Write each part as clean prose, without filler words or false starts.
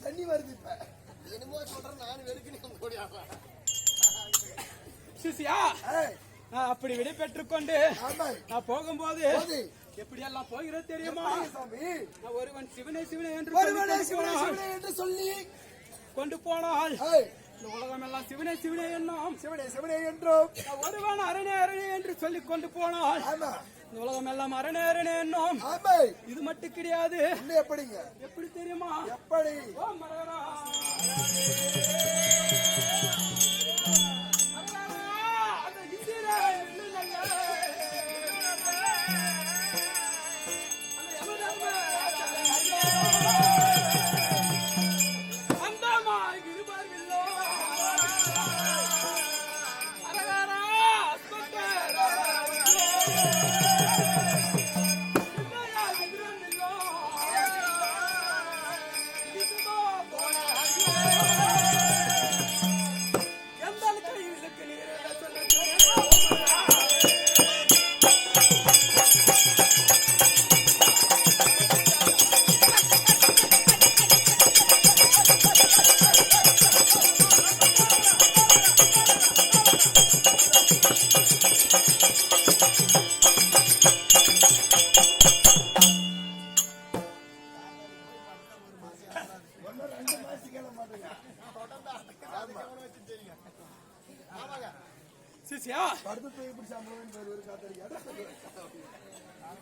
தண்ணி வருது. இப்ப என்னமோ சொல்றேன், நான் வெறுக்கிறேன். சிசியா, அப்படி விடை பெற்றுக் கொண்டு நான் போகும்போது எப்படி எல்லாம் போகிறது தெரியுமா? நான் ஒருவன் சிவனே சிவனே என்று சொல்லி கொண்டு போனால் இந்த உலகம் எல்லாம் சிவனே சிவனே என்னும், சிவனே சிவனே என்றும். ஒருவன் அரணே அரணே என்று சொல்லி கொண்டு போனால் இந்த உலகம் எல்லாம் அரணே அரணே என்னும். இது மட்டும் கிடையாது. எப்படிங்க? எப்படி தெரியுமா? எப்படி?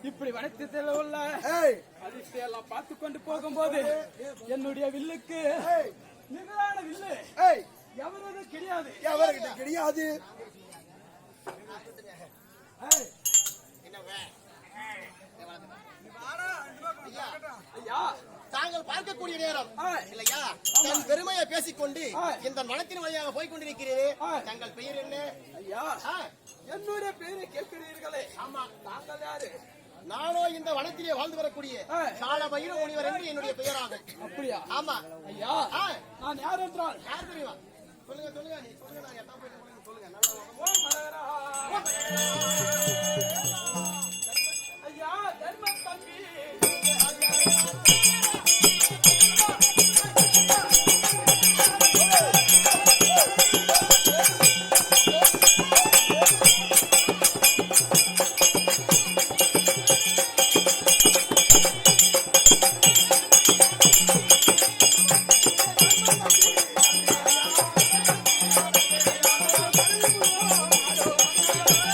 இப்படி வனத்தில் உள்ள அதிர்ஷ்டம் பார்த்து கொண்டு போகும்போது என்னுடைய வில்லுக்கு நிகரான வில்லு எவரது கிடையாது, எவர்கிட்ட கிடையாது. தாங்கள் பார்க்கக்கூடிய நேரம் இல்லையா? தன் பெருமையை பேசிக்கொண்டு இந்த மனத்தின் வழியாக போய் கொண்டிருக்கிறீரே, தங்கள் பெயர் என்ன? ஐயா, என்னுடைய பெயரை கேட்கிறீர்களே. ஆமா, தாங்கள் யாரு? நானோ இந்த வனத்திலே வாழ்ந்து வரக்கூடிய கால பைரவ முனிவர் என்று என்னுடைய பெயராகும். அப்படியா? ஆமா ஐயா. நான் யார் என்றால் யார் தெரியுமா? சொல்லுங்க சொல்லுங்க, நீ சொல்லுங்க. நான் எத்தனை போய் சொல்லுங்க. ஐயா, தர்ம தம்பி.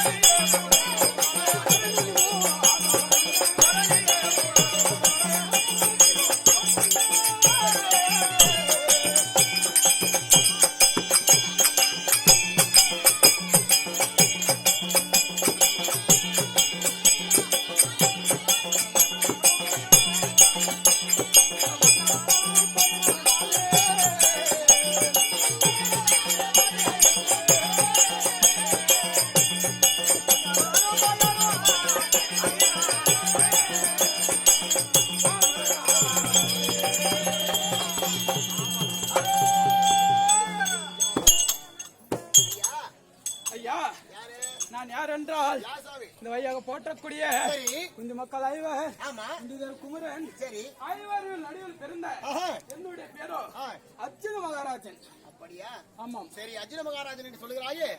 Thank you. ஐயா நான் யார் என்றால் இந்த வையாக போற்றக்கூடிய இந்த மக்கள் ஐவர் குமரன் ஐவரில் நடுவில் பிறந்த என்னுடைய பேரோ அர்ஜுன மகாராஜன். அப்படியா? ஆமாம். சரி, அர்ஜுன மகாராஜன் என்று சொல்லுகிறாயே,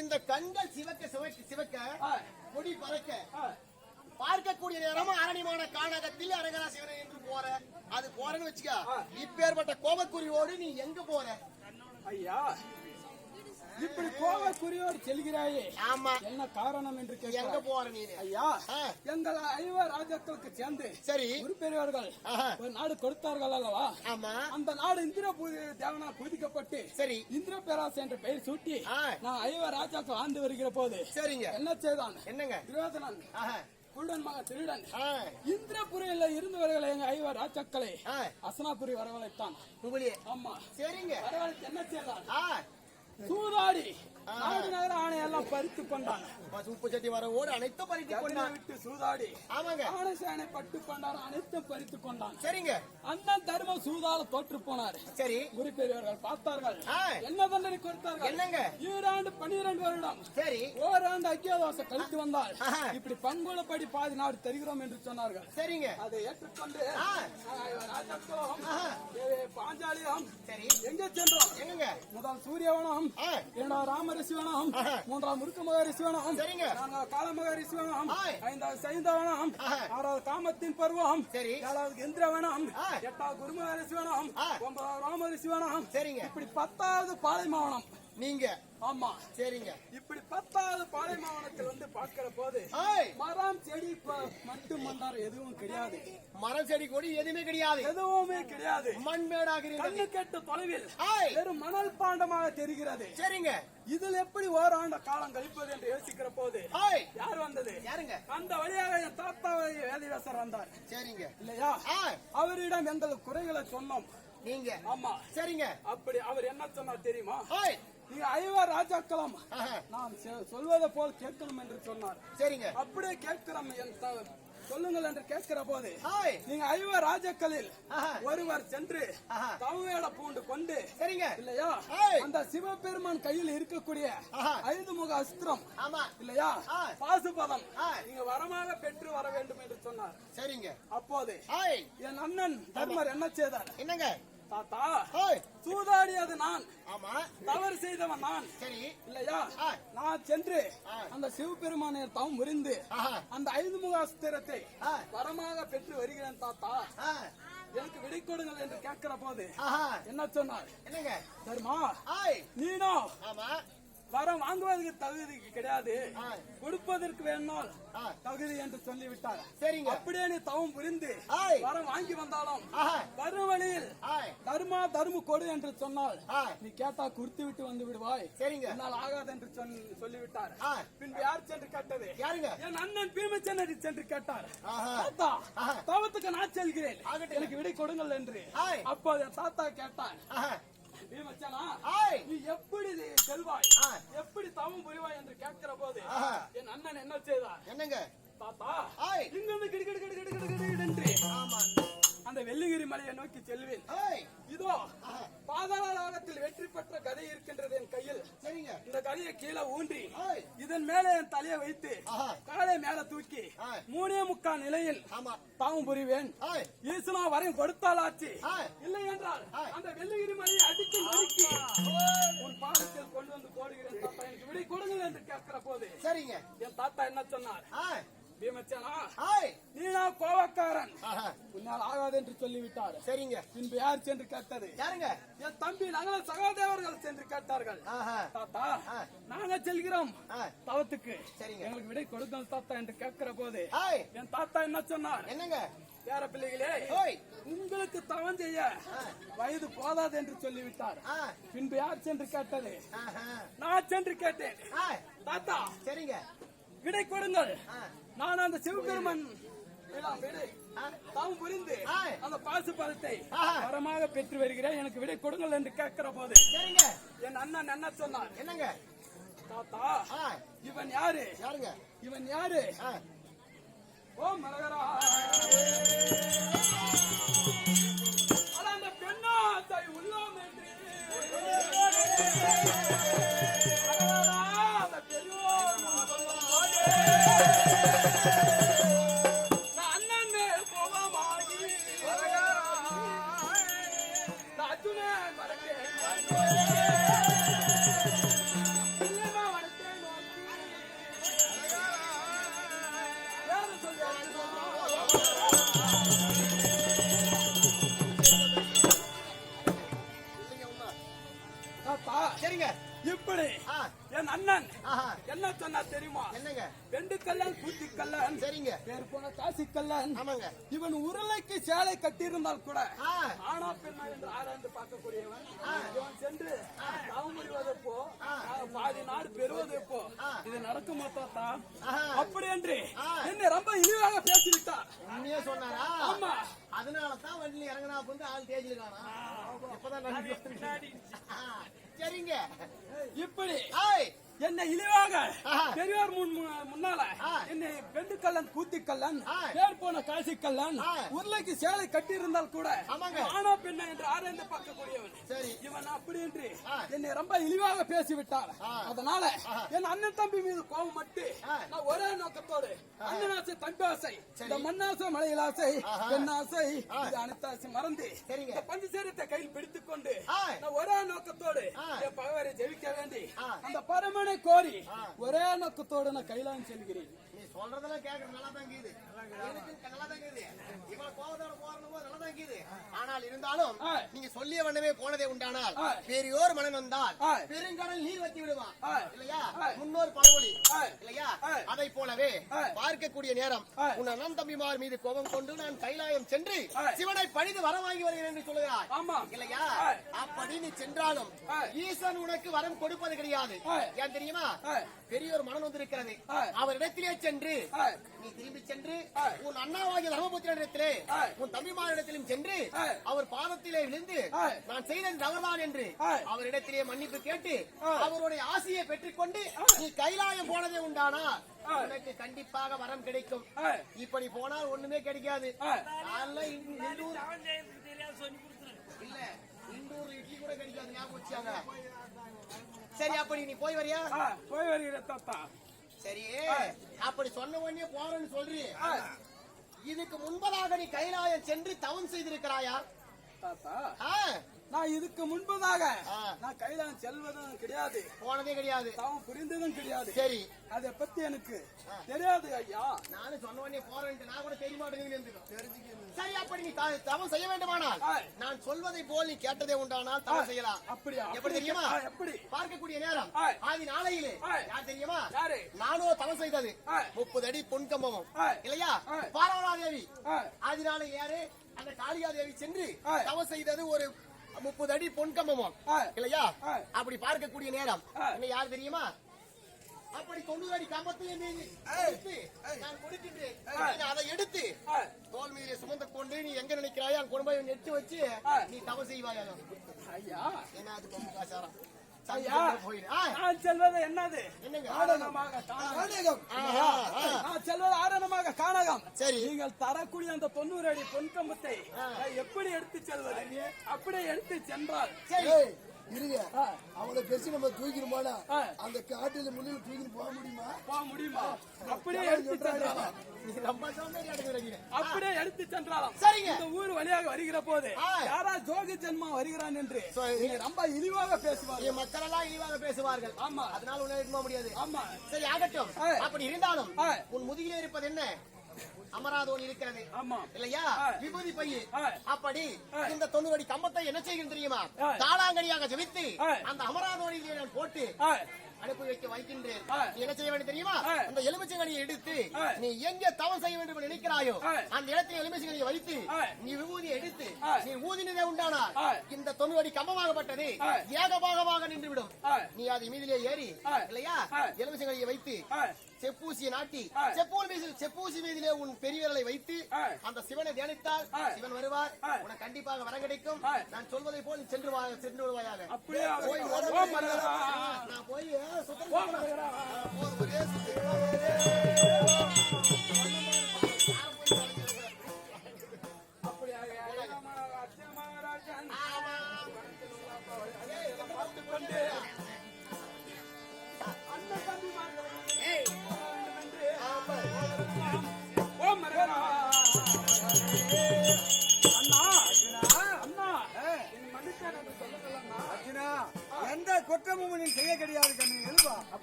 இந்த கண்கள் சிவக்க சிவக்க முடி பறக்க பார்க்கக்கூடிய நேரமா அரணிமான கானகத்தில் அரங்கரா சிவனை என்று போற அது போறன்னு வச்சுக்க. இப்பேற்பட்ட கோபக்குறியோடு நீ எங்க போற? ஐயா இப்படி கோபக்குறியோடு செல்கிறாயே, ஆமா, என்ன காரணம் என்று எங்க போற நீ? ஐயா எங்கள் ஐவர் ராஜாக்களுக்கு சேர்ந்து சரி ஒரு பெரியவர்கள் ஒரு நாடு கொடுத்தார்கள் அல்லவா? ஆமா. அந்த நாடு இந்திர தேவனா பூதிக்கப்பட்டு சரி இந்திர பேராசை என்ற பெயர் சூட்டி நான் ஐவர் ராஜாக்கள் ஆண்டு வருகிற போது சரிங்க என்ன செய்தான்? என்னங்க? துரியோதனன் குருடன் மக திருடன் இந்திரபுரியில இருந்தவர்களை எங்க ஐவர் ராஜாக்களை அசனாபுரி வரவழைத்தான். ஆமா. சரிங்க. வரவழைத்து என்ன செய்தான்? சூதாடி நாடு நகர ஆணையெல்லாம் பறித்து கொண்டான். உப்பு சட்டி வர ஓடு அனைத்தும் பறித்து கொண்டான். விட்டு சூதாடி ஆமாங்க ஆணை சேனை பட்டு கொண்டான், அனைத்தும் பறித்து கொண்டான். சரிங்க. அந்த தர்ம சூதால தோற்று போனார். சரி. குரு பெரியவர்கள் பார்த்தார்கள், என்ன தண்டனை கொடுத்தார்கள்? என்னங்க? 12 வருடம். சரி. ஓராண்டு அக்கியவாசம் கழித்து வந்தால் இப்படி பண்புலப்படி பாதி நாடு தருகிறோம் என்று சொன்னார்கள். சரிங்க. அதை ஏற்றுக்கொண்டு பாஞ்சாலியம் சரி எங்க சென்றோம்? எங்க? முதல் சூரியவனம், இரண்டாவது ராமரிசிவனம், மூன்றாவது முருக்க மகரிசிவனம், நான்காவது கால மகரிசிவனம், ஐந்தாவது சைந்தவனம், ஆறாவது காமத்தின் பருவம், ஏழாவது இந்திரவனம், எட்டாவது குருமகரிசிவனம், 9வது ராமரிசிவனம், இப்படி 10வது பாலைமாவனம். நீங்க? ஆமா. சரிங்க. இப்படி 10வது பாலைமாவனத்தில் வந்து பார்க்கிற போது மரம் செடி மட்டும் மண்டார் எதுவும் கிடையாது. மரம் செடி கொடி எதுவுமே கிடையாது. எதுவுமே கிடையாது. மண்மேடாக கண்ணு கேட்ட தொலைவில் வெறும் மணல் பாண்டமாக தெரிகிறது. சரிங்க. இதில் எப்படி ஓராண்ட காலம் கழிப்பது என்று யோசிக்கிற போது யார் வந்தது? யாருங்க? அந்த வழியாக என் தாத்தாவை வேதிவேசர் வந்தார். சரிங்க. இல்லையா? அவரிடம் எங்கள் குறைகளை சொன்னோம். நீங்க? ஆமா. சரிங்க. அப்படி அவர் என்ன சொன்னார் தெரியுமா? நீங்க ஐவர் ராஜாக்களும் நான் சொல்வதை போல் கேட்கணும் என்று சொன்னார். சரிங்க. அப்படியே கேட்கிறோம் சொல்லுங்கள் என்று கேட்கிற போது நீங்க ஐவர் ராஜாக்களில் ஒருவர் சென்று தவவேட பூண்டு கொண்டு சரிங்க இல்லையா அந்த சிவபெருமான் கையில் இருக்கக்கூடிய 5 முக அஸ்திரம் இல்லையா பாசுபதம் நீங்க வரமாக பெற்று வர வேண்டும் என்று சொன்னார். சரிங்க. அப்போது என் அண்ணன் தர்மர் என்ன செய்தார்? என்னங்க? தாத்தா சூதாடியது நான், ஆமா, தவறு செய்தவன் நான். சரி இல்லையா? நான் சென்று அந்த சிவபெருமானை தவம் முறிந்து அந்த 5 முக அஸ்திரத்தை வரமாக பெற்று வருகிறேன் தாத்தா, எனக்கு விடை கொடுங்கள் என்று கேட்கிற போது என்ன சொன்னார்? என்னங்க? தர்மா நீனோ வரம் வாங்குவதற்கு தகுதி கிடையாது, கொடுப்பதற்கு வேணால் தகுதி என்று சொல்லிவிட்டார். சரிங்க. அப்படியே நீ தவம் புரிந்து வரம் வாங்கி வந்தாலும் வரும் வழியில் தர்மா தர்மு கொடு என்று சொன்னால் நீ கேட்டா குடுத்து விட்டு வந்து விடுவாய். சரிங்க. என்னால் ஆகாது என்று சொல்லிவிட்டார். பின்பு யார் சென்று கேட்டது? யாருங்க? என் அண்ணன் பீமச்சந்திரனை சென்று கேட்டார். தாத்தா தவத்துக்கு நான் செல்கிறேன், எனக்கு விடை கொடுங்கள் என்று. அப்போது என் தாத்தா கேட்டார், நீ எப்படி செல்வாய், எப்படி தவம் புரிவாய் என்று கேட்கிற போது என் அண்ணன் என்ன செய்தார்? என்னங்க? தாத்தா இங்கிருந்து கிடுகிடு அந்த வெள்ளிகிரி மலையை நோக்கி செல்வேன். இதோ பாதாளத்தில் வெற்றி பெற்ற கதை இருக்கின்றது என் கையில். சரிங்க. இந்த கதையை கீழே ஊன்றி இதன் மேல என் தலையை வைத்து காலை மேல தூக்கி 3.25 நிலையில் தாவும் புரிவேன். ஈசுனா வரையும் கொடுத்தால் ஆச்சு, இல்லை என்றால் அந்த வெள்ளிகிரி மலையை அடித்து நொறுக்கி உன் பாதத்தில் கொண்டு வந்து போடுகிறேன் தாத்தா, எனக்கு விடை கொடுங்கள் என்று கேட்கிற போது சரிங்க என் தாத்தா என்ன சொன்னார்? பீமச்சனா நீனா கோவக்காரன், உன்னால் ஆகாது என்று சொல்லிவிட்டார். சரிங்க. பின்பு யார் சென்று கேட்டது? யாருங்க? என் தம்பி நாங்கள் சகாதேவர்கள் சென்று கேட்டார்கள். தாத்தா நாங்க செல்கிறோம் தவத்துக்கு, எங்களுக்கு விடை கொடுங்கள் தாத்தா என்று கேட்கிற போது என் தாத்தா என்ன சொன்னார்? என்னங்க? பேர பிள்ளைகளே உங்களுக்கு தவம் செய்ய வயது போதாது என்று சொல்லிவிட்டார். பின்பு யார் சென்று கேட்டது? நான் சென்று கேட்டேன். தாத்தா சரிங்க விடை கொடுங்கள், நான் அந்த சிவபெருமன் தாம் புரிந்து அந்த பாசு பழத்தை வரமாக பெற்று வருகிறேன், எனக்கு விடை கொடுங்கள் என்று கேட்கிற போது என் அண்ணன் என்ன சொன்னார்? என்னங்க? தாத்தா இவன் யாரு? யாருங்க? இவன் யாரு? ஓம் மரகரா அந்த பெண்ணாத்தை உள்ளோம் என்று நான் அண்ணன் மேல் கோபமாகி நான் அர்ஜுனன் மறந்தேன் இல்லைன்னா வனத்தை நோக்கி வேறு சொல்லி தாத்தா சரிங்க. இப்படி ஆ, என் அண்ணன் ஆஹா. என்ன சொன்னா தெரியுமா? என்னங்க? வெண்டு கல்லன் பூத்தி கல்லன் சரிங்க. பேர் போன காசி கல்லன் ஆமாங்க. இவன் உருளைக்கு சேலை கட்டியிருந்தால் கூட ஆ, ஆனா பெண்ணா என்று ஆராய்ந்து பார்க்கக்கூடியவன் இவன் சென்று தவம் முடிவதப்போ பாதி நாடு பெறுவதப்போ இது நடக்குமா தாத்தா? ஆஹா. அப்படி என்று ஆ. என்னை ரொம்ப இழிவாக பேசிவிட்டார். உண்மையா சொன்னாரா? ஆமா. அதனாலதான் வண்டியில இறங்கினா வந்து ஆள் தேஜில் காணா. இப்பதான் நன்றி. ஆ, சரிங்க. இப்படி ஆய், என்னை இழிவாக ஆஹா. பெரியோர் முன்னால ஆ. என்னை வெண்டு கல்லன் கூத்தி கல்லன் ஆ. பேர் போன காசி கல்லன் ஆ. உருளைக்கு சேலை கட்டி இருந்தால் கூட ஆமாங்க. ஆனா பெண்ணா என்று ஆராய்ந்து பார்க்கக்கூடியவன் சரி. இவன் அப்படி என்று ஆ. என்னை ரொம்ப இழிவாக பேசிவிட்டார். ஆ. அதனால என் அண்ணன் தம்பி மீது கோபம் மட்டு ஆ. நான் ஒரே நோக்கத்தோடு அண்ணன் ஆசை தம்பி ஆசை சரி. இந்த மண்ணாசை மலையில் ஆசை ஆஹா. பெண் ஆசை ஆ. இது அனைத்து ஆசை மறந்து சரிங்க. இந்த பஞ்சசேரத்தை கையில் பிடித்துக் கொண்டு ஆ. நான் ஒரே நோக்கத்தோடு ஆ. என் பகவரை ஜெயிக்க வேண்டி ஆ. அந்த பரமனை கோரி ஆ. ஒரே நோக்கத்தோடு நான் கைலாயம் செல்கிறேன். நீ சொல்றதெல்லாம் கேட்கறது நல்லா தான் இருக்குது. எனக்கு நல்லா தான் இருக்குது. இவ்வளவு கோபத்தோட போறது நல்லா தான் இருக்குது. ஆனால் இருந்தாலும் ஆ. நீங்க சொல்லிய வண்ணமே போனதே உண்டானால் ஆ. பெரியோர் மனம் வந்தால் ஆ. பெருங்கடல் நீர் வத்தி விடுவான் ஆ. இல்லையா? ஆ. முன்னோர் பழமொழி ஆ. இல்லையா? ஆ. அதை போலவே ஆ. பார்க்கக்கூடிய நேரம் ஆ. உன் அண்ணன் தம்பிமார் மீது கோபம் கொண்டு நான் கைலாயம் சென்று ஆ. சிவனை பணிந்து வர வாங்கி வருகிறேன் என்று சொல்லுகிறாய் ஆமா. இல்லையா? ஆ. அப்படி நீ சென்றாலும் ஆ. ஈசன் உனக்கு வரம் கொடுப்பது கிடையாது. ஆ. ஏன் தெரியுமா? ஆ. பெரியோர் மனம் வந்திருக்கிறது. ஆ. அவரிடத்திலே சென்று ஆ. நீ திரும்பி சென்று ஆ. உன் அண்ணாவாகிய தர்மபுத்திரனிடத்திலே ஆ. உன் தம்பிமாரிடத்திலும் சென்று ஆ. அவர் பாதத்திலே விழுந்து ஆ. நான் செய்தது தவறுதான் என்று ஆ. அவரிடத்திலே மன்னிப்பு கேட்டு ஆ. அவருடைய ஆசையை பெற்றுக்கொண்டு நீ கைலாயம் போனதே உண்டானா ஆ. உனக்கு கண்டிப்பாக வரம் கிடைக்கும். ஆ. இப்படி போனால் ஒண்ணுமே கிடைக்காது. ஆ. நான்லாம் இந்தூர் இல்ல இந்தூர் இட்லி கூட கிடைக்காது. ஞாபகம் வச்சாங்க. சரி, அப்படி நீ போய் வரியா? ஆ, போய் வருகிற தாத்தா. சரி, அப்படி சொன்ன உடனே போறேன்னு சொல்றீ. ஆ. இதுக்கு முன்பதாக நீ கைலாயம் சென்று தவம் செய்திருக்கிறாயா? தாத்தா ஆ, நான் இதுக்கு முன்பதாக ஆ. நான் கைலாயம் செல்வதும் கிடையாது, போனதே கிடையாது. தவம் புரிந்ததும் கிடையாது. சரி, அதை பத்தி எனக்கு தெரியாது ஐயா. நானும் சொன்ன உடனே போறேன்ட்டு நான் கூட தெரிய மாட்டேங்குது. சரி, அப்படி நீ தவம் செய்ய வேண்டுமானால் ஆ. நான் சொல்வதை போல் நீ கேட்டதே உண்டானால் தவம் செய்யலாம். அப்படியா? எப்படி தெரியுமா? ஆ, எப்படி? பார்க்கக்கூடிய நேரம் ஆ. ஆதி நாளையிலே ஆ. யார் தெரியுமா? யாரு? நானோ தவம் செய்தது ஆ. 30 அடி பொன்கம்பம் ஆ. இல்லையா? ஆ. பாரவராதேவி ஆ. ஆதி நாளை யாரு? அந்த காளியாதேவி சென்று ஆ. தவம் செய்தது ஒரு 30 அடி பொன்கம்பம் ஆ. இல்லையா? ஆ. அப்படி பார்க்கக்கூடிய நேரம் ஆ. என்ன யார் தெரியுமா? அப்படி 90 அடி கம்பத்தையும் எடுத்து நான் கொடுக்கின்றேன். அதை எடுத்து ஆ. தோல் மீதிலே சுமந்து கொண்டு நீ எங்க நினைக்கிறாயோ அங்க கொண்டு போய் நெட்டு வச்சு ஆ. நீ தவம் செய்வாயா? ஐயா, என்ன அது பொம்பு காசாரம் ஐயா, போயிடு. நான் செல்வது என்னது? என்னங்க? ஆரணமாக காணகம். ஆஹா, ஆ. நான் செல்வது ஆரணமாக காணகம். சரி. நீங்கள் தரக்கூடிய அந்த 90 அடி பொன்கம்பத்தை நான் எப்படி எடுத்து செல்வது? அப்படியே எடுத்து சென்றால் சரி, இருங்க, ஆ. அவனை பேசி நம்ம தூக்கிடுமாடா? ஆ. அந்த காட்டில முன்னில் தூக்கிட்டு போக முடியுமா? போக முடியுமா? அப்படியே எடுத்து சென்றாலும் நீ ரொம்ப சோம்பேறி அடைஞ்சிருக்கீங்க. அப்படியே எடுத்து சென்றாலும் சரிங்க. இந்த ஊர் வழியாக வருகிற போது ஆ. யாரா ஜோகி ஜென்மா வருகிறான் என்று சரி. நீங்க ரொம்ப இழிவாக பேசுவாங்க. மக்கள் எல்லாம் இழிவாக பேசுவார்கள். ஆமா. அதனால உன்னை எடுக்க முடியாது. ஆமா. சரி, ஆகட்டும். ஆ. அப்படி இருந்தாலும் ஆ. உன் முதுகிலே இருப்பது என்ன? அமராதோன் இருக்கிறது ஆமா. இல்லையா? ஆ. விபூதி பைய. ஆ. அப்படி ஆ. இந்த 90 அடி கம்பத்தை என்ன செய்யும் தெரியுமா? ஆ. தாளாங்கனியாக ஜெபித்து ஆ. அந்த அமராதோனிலே நான் போட்டு ஆ. அனுப்பி வைக்கின்றேன். ஆ. நீ என்ன செய்ய வேண்டும் தெரியுமா? ஆ. அந்த எலுமிச்சங்கனியை எடுத்து ஆ. நீ எங்கே தவம் செய்ய வேண்டும் என்று நினைக்கிறாயோ ஆ. அந்த இடத்துல எலுமிச்சங்கனியை வைத்து ஆ. நீ விபூதியை எடுத்து ஆ. நீ ஊதினதே உண்டானால் ஆ. இந்த 90 அடி கம்பமாகப்பட்டது ஆ. ஏகபாகமாக நின்று விடும். ஆ. நீ அது மீதிலே ஏறி ஆ. இல்லையா? ஆ. எலுமிச்சங்கனியை வைத்து ஆ. செப்பூசியை நாட்டி ஆ. செப்பூசி மீதிலே உன் பெரிய விரலை வைத்து ஆ. அந்த சிவனை தியானித்தால் ஆ. சிவன் வருவார். ஆ. உனக்கு கண்டிப்பாக வர கிடைக்கும். ஆ. நான் சொல்வதை போல் நீ சென்று வருவாயாக. அப்படியே போய் ஓ மருகரா. நான் போய் சுத்தம் ஓ மருகரா. ஒரே சுத்தி. அப்படியாக அச்சமராஜன் ஆமா. பார்த்துக் கொண்டு அண்ணன் தம்பி ஏய். என்று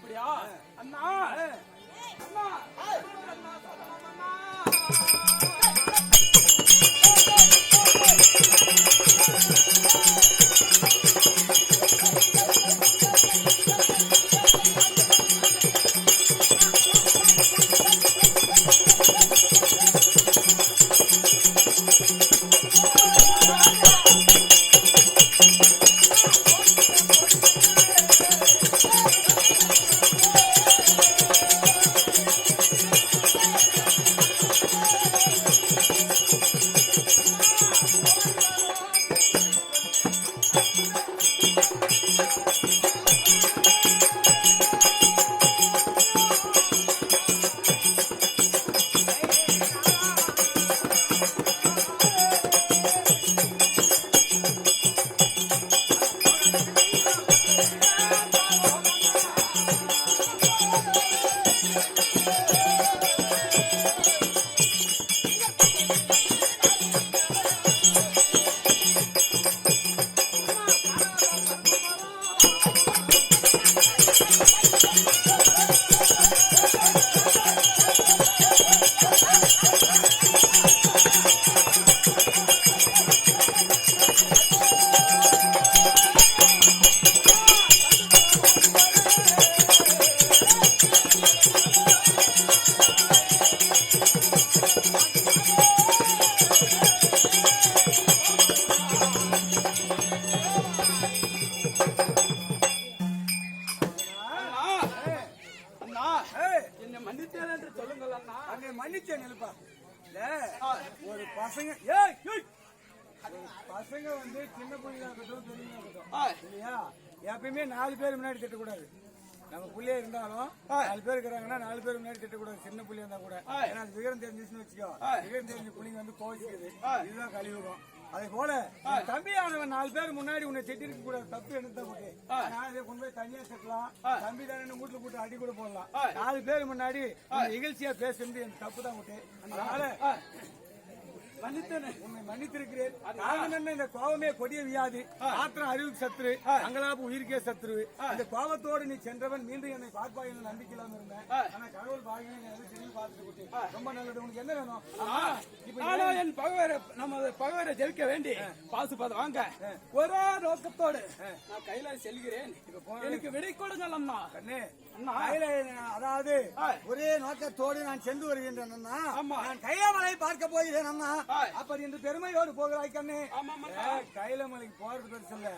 அப்படியா அண்ணா அண்ணா என்ன மன்னித்தேன் என்று சொல்லுங்கள் அண்ணா. அங்கே மன்னிச்சேன் நிலுப்பா. இல்ல ஒரு பசங்க பசங்க வந்து சின்ன பிள்ளைங்க இருக்கட்டும் பெரியவங்க இருக்கட்டும் இல்லையா, எப்பயுமே 4 பேர் முன்னாடி திட்டக்கூடாது. நம்ம புள்ளைய இருந்தாலும் 4 பேர் இருக்கிறாங்கன்னா 4 பேர் முன்னாடி திட்டக்கூடாது. சின்ன புள்ளைய இருந்தா கூட, ஏன்னா அது விவரம் தெரிஞ்சிச்சுன்னு வச்சுக்கோ, விவரம் தெரிஞ்ச புள்ளைங்க வந்து கோவிச்சுக்குது, இதுதான் கழிவுறோம். அதே போல தம்பியானவன் 4 பேர் முன்னாடி உன்னை திட்டிருக்க கூடாது. தப்பு என்னதான் போட்டு நான் இதை கொண்டு போய் தனியா திட்டலாம், தம்பி தானே வீட்டுல போட்டு அடி கூட போடலாம். 4 பேர் முன்னாடி இகழ்ச்சியா பேசுறது எனக்கு தப்பு தான் போட்டு. அதனால உன்னை மன்னித்திருக்கிறேன். காரணம் என்ன, இந்த கோபமே கொடிய வியாதி, ஆத்திரம் அறிவுக்கு சத்துரு, அங்கலாப்பு உயிருக்கே சத்துரு. இந்த கோபத்தோடு நீ சென்றவன் மீண்டும் என்னை பார்ப்பாய் என்று நம்பிக்கை இல்லாம இருந்தேன். ஆனா கடவுள் பாகியம் திரும்பி பார்த்துட்டு ரொம்ப நல்லது. உனக்கு என்ன வேணும்? ஆனா என் நமது பகவரை ஜெயிக்க வேண்டி பாசுபாதம் வாங்க ஒரே நோக்கத்தோடு நான் கையில செல்கிறேன். எனக்கு விடை கொடுங்கள் அண்ணா. அதாவது ஒரே நோக்கத்தோடு நான் சென்று வருகின்றேன். நான் கைலாமலை பார்க்க போகிறேன் அண்ணா. அப்படி என்று பெருமையோடு போகிறாய் கண்ணே. கைலமலைக்கு போறது பெருசு இல்ல,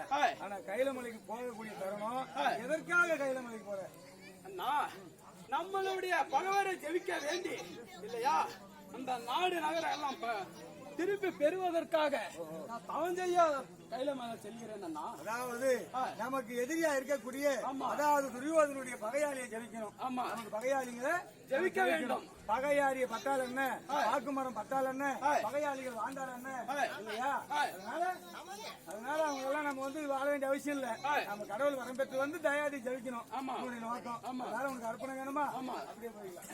ஆனா கைலமலைக்கு போகக்கூடிய தருணம். எதற்காக கைலமலைக்கு போற அண்ணா? நம்மளுடைய பகவரை ஜெயிக்க வேண்டி இல்லையா, அந்த நாடு நகரம் எல்லாம் திருப்பி பெறுவதற்காக நான் தவம் செய்ய கைலமலை செல்கிறேன் அண்ணா. அதாவது நமக்கு எதிரியா இருக்கக்கூடிய, அதாவது துரியோதனுடைய பகையாளியை ஜெயிக்கணும். ஆமா, நமக்கு பகையாளிகளை ஜெயிக்க வேண்டும். பகையாளிய பட்டால் என்ன, பாக்குமரம் பட்டால் என்ன, பகையாளிகள் வாழ்ந்தால் என்ன இல்லையா? அதனால அவங்க எல்லாம் நம்ம வந்து வாழ வேண்டிய அவசியம் இல்ல. நம்ம கடவுள் வரம் பெற்று வந்து தயாரி ஜெயிக்கணும். உங்களுடைய நோக்கம். அதனால உனக்கு அர்ப்பணம் வேணுமா? அப்படியே போயிடலாம்.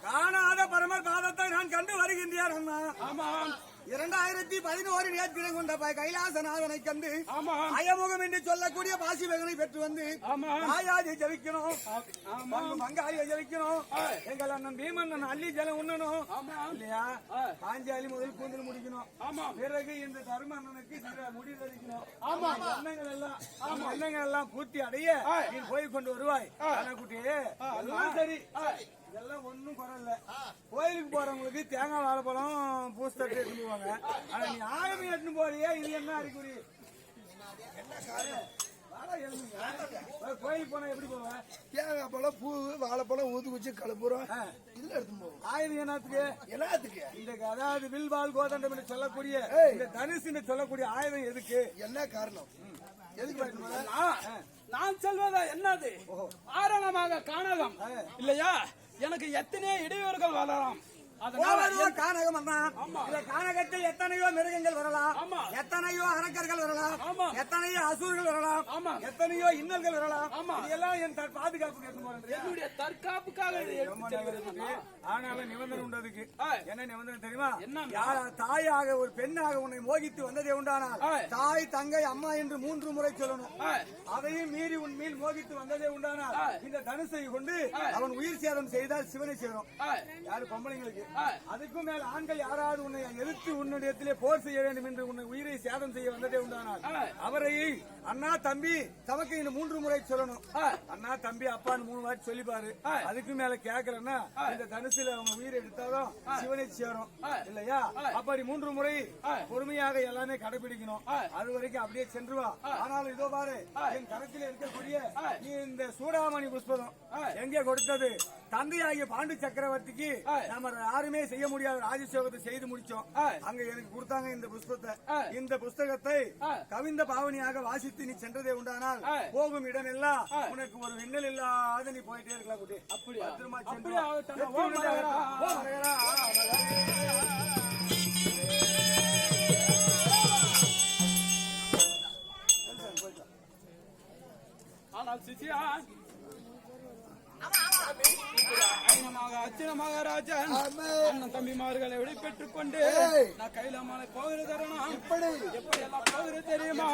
காணாத பரமர் பாதத்தை நான் கண்டு வருகின்றேன் அண்ணா. 2011 நேற்று கொண்ட கைலாசநாதனை கண்டு அயமுகம் என்று சொல்லக்கூடிய பாசிபகனை பெற்று வந்து ஆயாதி ஜெயிக்கணும், மங்காளியை ஜெயிக்கணும், எங்கள் அண்ணன் பீமன் அள்ளி ஜலம் உண்ணணும் இல்லையா? பாஞ்சாலி முதல் கூந்தல் முடிக்கணும். ஆமா. பிறகு இந்த தர்ம அண்ணனுக்கு சில முடி தரிக்கணும். எண்ணங்கள் எல்லாம் பூர்த்தி அடைய நீ போய் கொண்டு வருவாய். குட்டியே எல்லாம் சரி, இதெல்லாம் ஒண்ணும் குறல்ல. கோயிலுக்கு போறவங்களுக்கு தேங்காய் வாழைப்பழம் பூஸ்தட்டு எடுத்துட்டு போவாங்க. ஆனா நீ ஆயிரம் எடுத்துன்னு போறியே, இது என்ன அறிகுறி? கோயிலுக்கு போனா எப்படி போவேன்? தேங்காய் பழம் பூ வாழைப்பழம் ஊத்து குச்சி கலப்புறோம் இதுல எடுத்து போவோம். ஆயுதம் என்னத்துக்கு? எல்லாத்துக்கு இந்த அதாவது வில்வால் கோதண்டம் என்று சொல்லக்கூடிய இந்த தனுசு என்று சொல்லக்கூடிய ஆயுதம் எதுக்கு? என்ன காரணம்? எதுக்கு நான் சொல்வதா என்னது? ஆரணமாக காணகம் இல்லையா? எனக்கு எத்தனை இடையூறுகள் வரலாம். கானகம் கானகத்தில் எத்தனையோ மிருகங்கள் வரலாம், எத்தனையோ அரக்கர்கள் வரலாம், எத்தனையோ அசூர்கள் வரலாம், எத்தனையோ இன்னல்கள் வரலாம். இதெல்லாம் என் பாதுகாப்புக்கு என்னுடைய தற்காப்புக்காக ஆனாலும் நிபந்தனை உண்டு. அதுக்கு என்ன நிபந்தனை தெரியுமா? தாயாக ஒரு பெண்ணாக உன்னை மோகித்து வந்ததே உண்டானால் தாய் தங்கை அம்மா என்று 3 முறை சொல்லணும். அதையும் மீறி உன் மீன் மோகித்து வந்ததே உண்டானால் இந்த தனுசை கொண்டு அவன் உயிர் சேதம் செய்தால் சிவனை சேரும். யாரு? பொம்பளைங்களுக்கு. அதுக்கும் மேல் ஆண்கள் யாராவது உன்னை எதிர்த்து உன்னுடையத்திலே போர் செய்ய வேண்டும் என்று உன்னை உயிரை சேதம் செய்ய வந்ததே உண்டானால் அவரை அண்ணா தம்பி தமக்கு இந்த 3 முறை சொல்லணும். அண்ணா தம்பி அப்பான்னு 3 வாட்டி சொல்லிப்பாரு. அதுக்கு மேல கேட்கலன்னா இந்த தனுசுல அவங்க உயிரை எடுத்தாலும் சிவனை சேரும் இல்லையா? அப்படி 3 முறை பொறுமையாக எல்லாமே கடைபிடிக்கணும். அது வரைக்கும் அப்படியே சென்றுவா. ஆனாலும் இதோ பாரு, என் கரத்தில் இருக்கக்கூடிய இந்த சூடாமணி புஷ்பம் எங்கே கொடுத்தது? தந்தையாகிய பாண்டு சக்கரவர்த்திக்கு நம்ம யாருமே செய்ய முடியாத ராஜசோகத்தை செய்து முடிச்சோம். அங்க எனக்கு கொடுத்தாங்க இந்த புஸ்தகத்தை. இந்த புஸ்தகத்தை கவிந்த பாவனியாக வாசித்து நீ சென்றதே உண்டானால் போகும் இடம் எல்லாம் உனக்கு ஒரு விண்ணல் இல்லாத நீ போயிட்டே இருக்கலாம். குட்டி ஆனால் சிசியா அச்சனமாக ராஜன் அண்ணன் தம்பிமார்களை விடை பெற்றுக் கொண்டு நான் கைலாமலை போகிற தரணும். எப்படி எல்லாம் போகிற தெரியுமா?